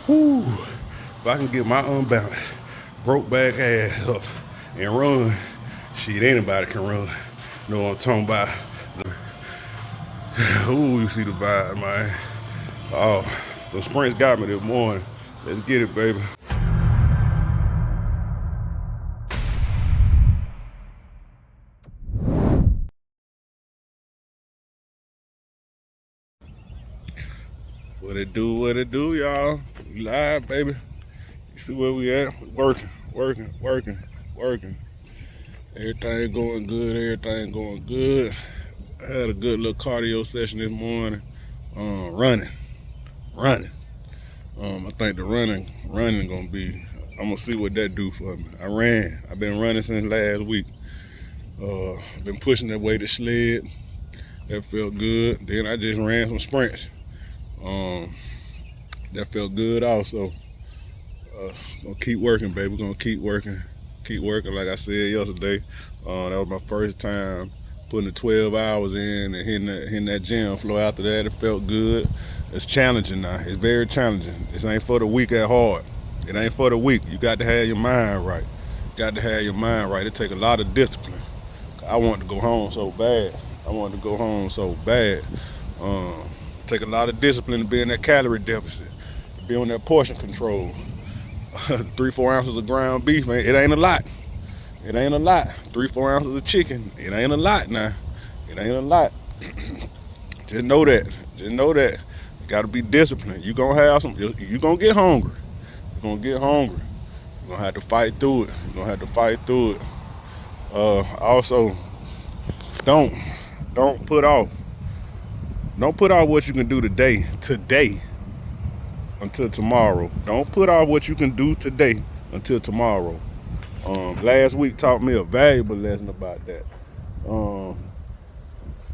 Whew. If I can get my unbalanced, broke back ass up and run, shit, anybody can run. You know what I'm talking about? Ooh, you see the vibe, man. Oh, the sprints got me this morning. Let's get it, baby. What it do, y'all? We live, baby. You see where we at? Working, working, working, working. Everything going good, everything going good. I had a good little cardio session this morning. Running, running. I think the running gonna be, I'm gonna see what that do for me. I've been running since last week. Been pushing that weighted sled. That felt good. Then I just ran some sprints. That felt good also. Gonna keep working, baby. Gonna keep working. Keep working. Like I said yesterday, that was my first time putting the 12 hours in and hitting that gym floor. After that, it felt good. It's challenging now. It's very challenging. This ain't for the weak at heart. It ain't for the weak. You got to have your mind right. Got to have your mind right. It take a lot of discipline. I wanted to go home so bad. Take a lot of discipline to be in that calorie deficit, to be on that portion control. 3-4 ounces of ground beef, man, it ain't a lot. It ain't a lot. 3-4 ounces of chicken, it ain't a lot now. It ain't a lot. Just know that. Just know that. You gotta be disciplined. You gonna have some, you gonna get hungry. You're gonna get hungry. You're gonna have to fight through it. Also, don't put off. Don't put off what you can do today until tomorrow. Don't put off what you can do today until tomorrow. Last week taught me a valuable lesson about that.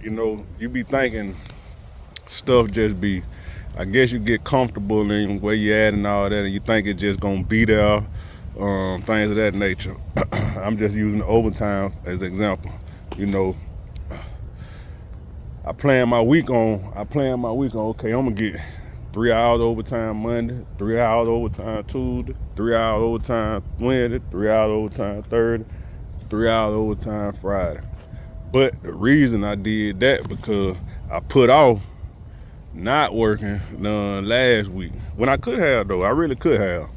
You be thinking stuff just be, I guess you get comfortable in where you at and all that, and you think it's just gonna be there, things of that nature. I'm just using the overtime as an example. I plan my week on, okay, I'm gonna get 3 hours overtime Monday, 3 hours overtime Tuesday, 3 hours overtime Wednesday, 3 hours overtime Thursday, 3 hours overtime Friday. But the reason I did that because I put off not working none last week. When I could have though, I really could have.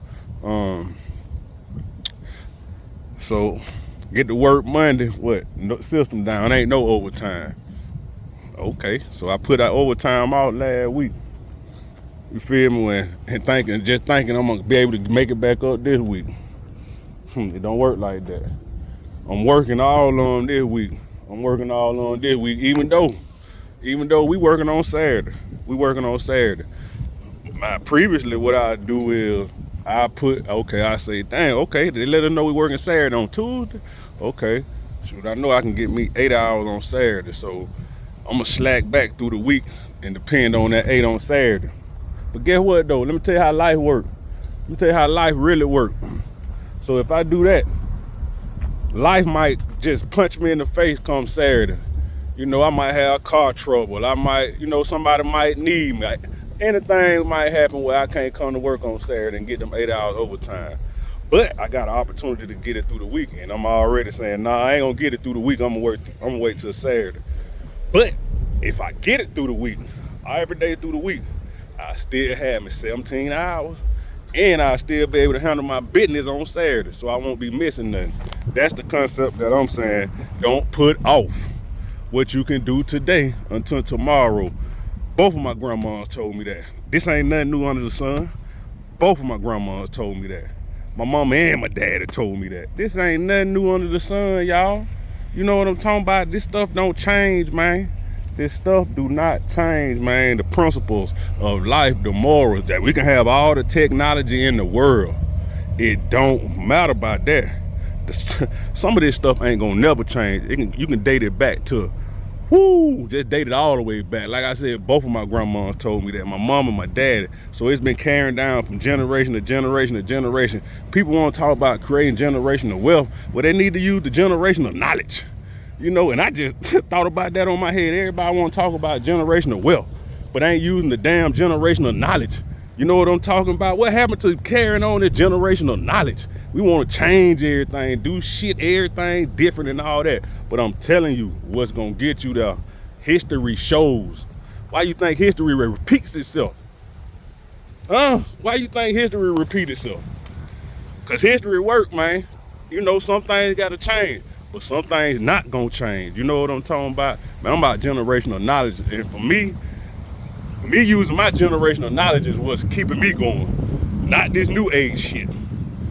So get to work Monday, system down, ain't no overtime. Okay, so I put out overtime out last week. You feel me? Just thinking I'm gonna be able to make it back up this week. It don't work like that. I'm working all on this week. Even though we working on Saturday. Previously, what I do is I say, dang, okay, they let us know we working Saturday on Tuesday. Okay, shoot, I know I can get me 8 hours on Saturday, so I'm gonna slack back through the week and depend on that 8 on Saturday. But guess what though? Let me tell you how life works. Let me tell you how life really works. So if I do that, life might just punch me in the face come Saturday. I might have car trouble. I might, somebody might need me. Anything might happen where I can't come to work on Saturday and get them 8 hours overtime. But I got an opportunity to get it through the week, and I'm already saying, nah, I ain't gonna get it through the week. I'm gonna wait till Saturday. But if I get it through the week, every day through the week, I still have me 17 hours, and I still be able to handle my business on Saturday, so I won't be missing nothing. That's the concept that I'm saying. Don't put off what you can do today until tomorrow. Both of my grandmas told me that. This ain't nothing new under the sun. Both of my grandmas told me that. My mama and my daddy told me that. This ain't nothing new under the sun, y'all. You know what I'm talking about? This stuff don't change, man. This stuff do not change, man. The principles of life, the morals, that we can have all the technology in the world. It don't matter about that. Some of this stuff ain't gonna never change. You can date it back to, just date it all the way back. Like I said, both of my grandmas told me that, my mom and my daddy. So it's been carrying down from generation to generation to generation. People want to talk about creating generational wealth. Well, they need to use the generational knowledge. And I just thought about that on my head. Everybody want to talk about generational wealth, but ain't using the damn generational knowledge You know what I'm talking about? What happened to carrying on this generational knowledge? We want to change everything, do shit, everything different and all that. But I'm telling you, what's gonna get you there? History shows. Why you think history repeats itself? Why you think history repeats itself? Cause history work, man. You know, some things gotta change, but some things not gonna change. You know what I'm talking about? Man, I'm about generational knowledge, and for me using my generational knowledge is what's keeping me going, not this new age shit.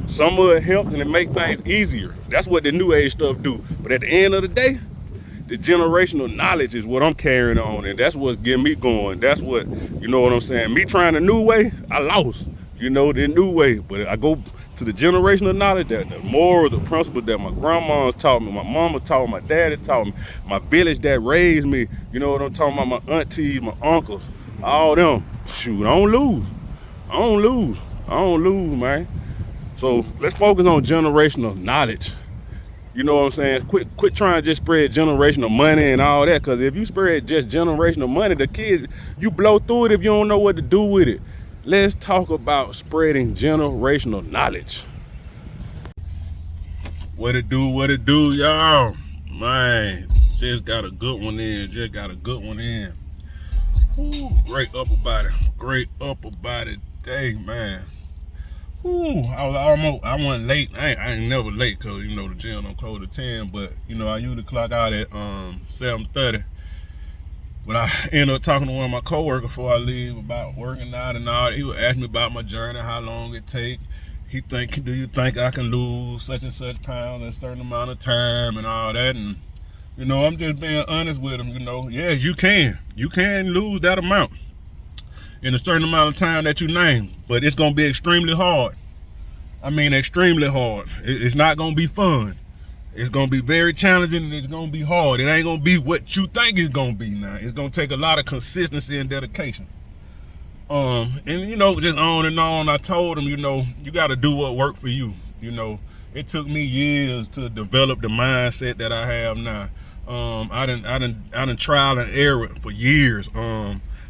Some of it helps and it make things easier. That's what the new age stuff do. But at the end of the day, the generational knowledge is what I'm carrying on, and that's what's getting me going. That's what, you know what I'm saying? Me trying the new way, I lost, you know, the new way. But I go to the generational knowledge, that the moral, the principle that my grandma's taught me, my mama taught me, my daddy taught me, my village that raised me, you know what I'm talking about, my aunties, my uncles, all them. Shoot, I don't lose, man. So let's focus on generational knowledge. You know what I'm saying? Quit trying to just spread generational money and all that, because if you spread just generational money, the kid, you blow through it if you don't know what to do with it. Let's talk about spreading generational knowledge. What it do, y'all? Man, just got a good one in. Ooh, great upper body day, man. Ooh, I wasn't late. I ain't never late, because, you know, the gym don't close at 10, but, you know, I usually clock out at 7:30. But I ended up talking to one of my coworkers before I leave about working out and all that. He would ask me about my journey, how long it take. Do you think I can lose such and such pounds in a certain amount of time and all that? And, you know, I'm just being honest with him, you know. Yes, you can. You can lose that amount in a certain amount of time that you name, but it's gonna be extremely hard. I mean, extremely hard. It's not gonna be fun. It's gonna be very challenging, and it's gonna be hard. It ain't gonna be what you think it's gonna be now. It's gonna take a lot of consistency and dedication. And you know, just on and on, I told him, you know, you gotta do what worked for you. You know, it took me years to develop the mindset that I have now. I done trial and error for years.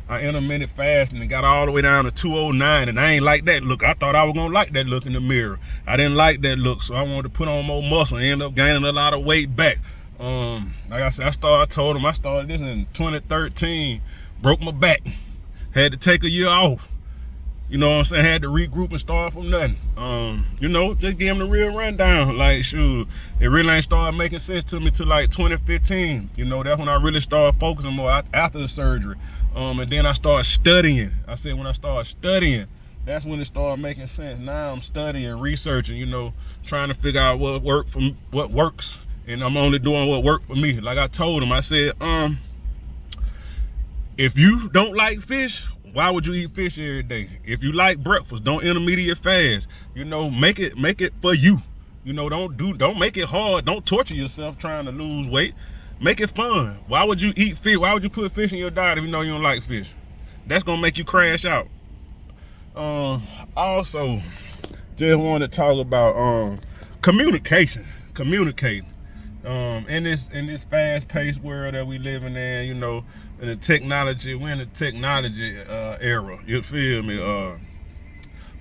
I intermittent fasting and got all the way down to 209, and I ain't like that look. I thought I was gonna like that look in the mirror. I didn't like that look, so I wanted to put on more muscle and end up gaining a lot of weight back. Like I said, I told him I started this in 2013, broke my back, had to take a year off. You know what I'm saying? Had to regroup and start from nothing. You know, just give him the real rundown. Like, shoot, it really ain't started making sense to me till like 2015. You know, that's when I really started focusing more after the surgery. And then I started studying. I said when I started studying, that's when it started making sense. Now I'm studying, researching, you know, trying to figure out what works. And I'm only doing what worked for me. Like I told him, I said, if you don't like fish, why would you eat fish every day? If you like breakfast, don't intermediate fast. You know, make it for you. You know, don't make it hard. Don't torture yourself trying to lose weight. Make it fun. Why would you eat fish? Why would you put fish in your diet if you know you don't like fish? That's gonna make you crash out. Also, just wanted to talk about communication. Communicating. In this fast-paced world that we living in, you know, in the technology, we're in the technology era. You feel me?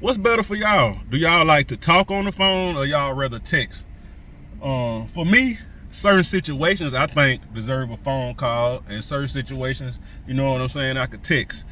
What's better for y'all? Do y'all like to talk on the phone, or y'all rather text? For me, certain situations I think deserve a phone call, and certain situations, you know what I'm saying, I could text.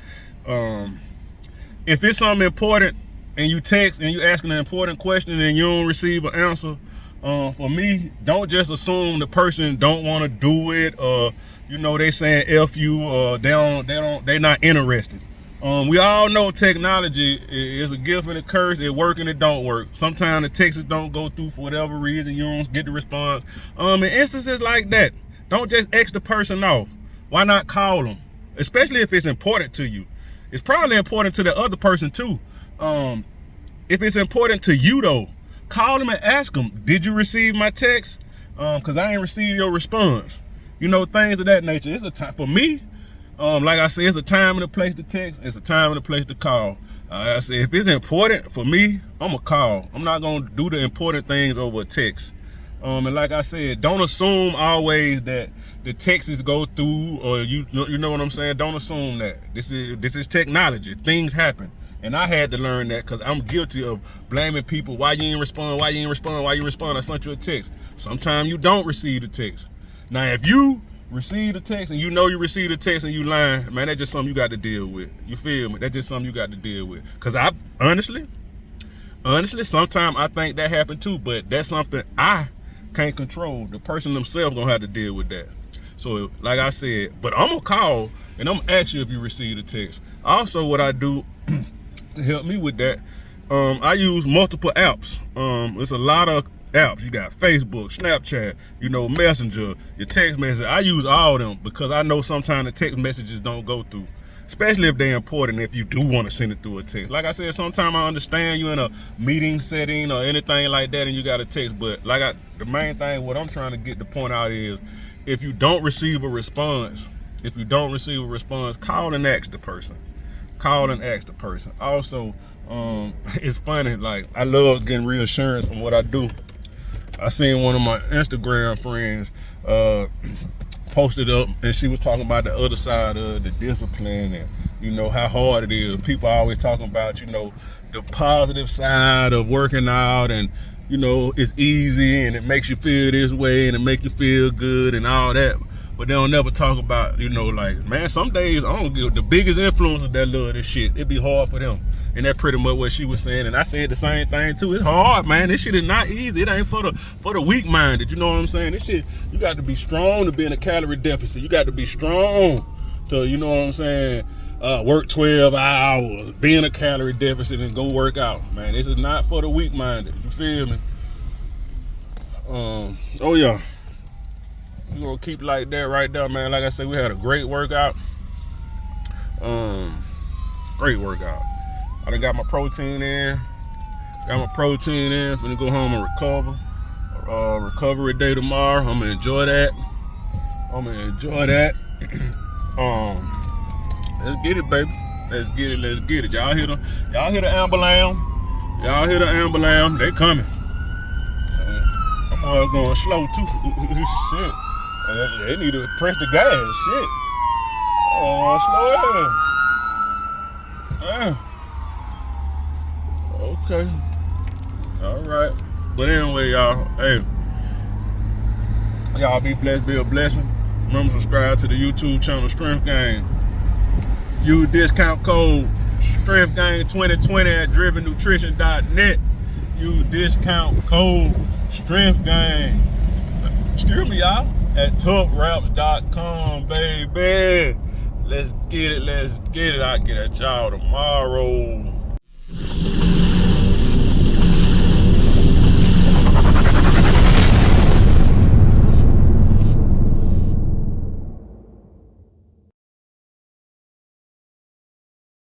If it's something important and you text and you asking an important question and you don't receive an answer, for me, don't just assume the person don't want to do it, or you know they saying F you, or they not interested. We all know technology is a gift and a curse. It work and it don't work. Sometimes the texts don't go through for whatever reason. You don't get the response. In instances like that, don't just X the person off. Why not call them? Especially if it's important to you. It's probably important to the other person too. If it's important to you though, call them and ask them, did you receive my text? Because I ain't received your response. You know, things of that nature. It's a time for me. Like I said, it's a time and a place to text. It's a time and a place to call. I said, if it's important for me, I'm going to call. I'm not going to do the important things over a text. And like I said, don't assume always that the texts go through, or you know what I'm saying? Don't assume that. This is technology. Things happen. And I had to learn that because I'm guilty of blaming people. Why you ain't respond? Why you ain't respond? Why you respond? I sent you a text. Sometimes you don't receive the text. Now, if you receive the text and you know you received the text and you lying, man, that's just something you got to deal with. You feel me? That's just something you got to deal with. Because I, honestly, sometimes I think that happened too, but that's something I can't control. The person themselves gonna have to deal with that. So, like I said, but I'm gonna call and I'm gonna ask you if you received a text. Also, what I do to help me with that, I use multiple apps. It's a lot of apps. You got Facebook, Snapchat, Messenger, your text message. I use all of them because I know sometimes the text messages don't go through, especially if they're important. If you do want to send it through a text, like I said, sometimes I understand you in a meeting setting or anything like that, and you got a text. But the main thing, what I'm trying to get the point out is, if you don't receive a response, call and ask the person. Also, it's funny, like, I love getting reassurance from what I do. I seen one of my Instagram friends posted up, and she was talking about the other side of the discipline and, how hard it is. People are always talking about, the positive side of working out and, it's easy and it makes you feel this way and it make you feel good and all that. But they don't never talk about, like, man, some days I don't give the biggest influencers that love this shit. It'd be hard for them. And that's pretty much what she was saying. And I said the same thing too. It's hard, man. This shit is not easy. It ain't for the weak-minded. You know what I'm saying? This shit, you got to be strong to be in a calorie deficit. You got to be strong to, you know what I'm saying, work 12 hours, be in a calorie deficit and go work out. Man, this is not for the weak-minded. You feel me? Oh yeah. We're gonna keep like that right there, man. Like I said, we had a great workout. Great workout. I done got my protein in. Finna go home and recover. Recovery day tomorrow. I'm gonna enjoy that. Let's get it, baby. Let's get it. Y'all hear the ambulance. They coming. I'm always going slow too. Shit. They need to press the gas. Shit. Oh, slow down. Okay. All right. But anyway, y'all. Hey. Y'all be blessed, be a blessing. Remember, subscribe to the YouTube channel, Strength Gang. Use discount code StrengthGang2020 at drivennutrition.net. Use discount code StrengthGang. Excuse me, y'all. At toughraps.com, baby. Let's get it. I'll get at y'all tomorrow.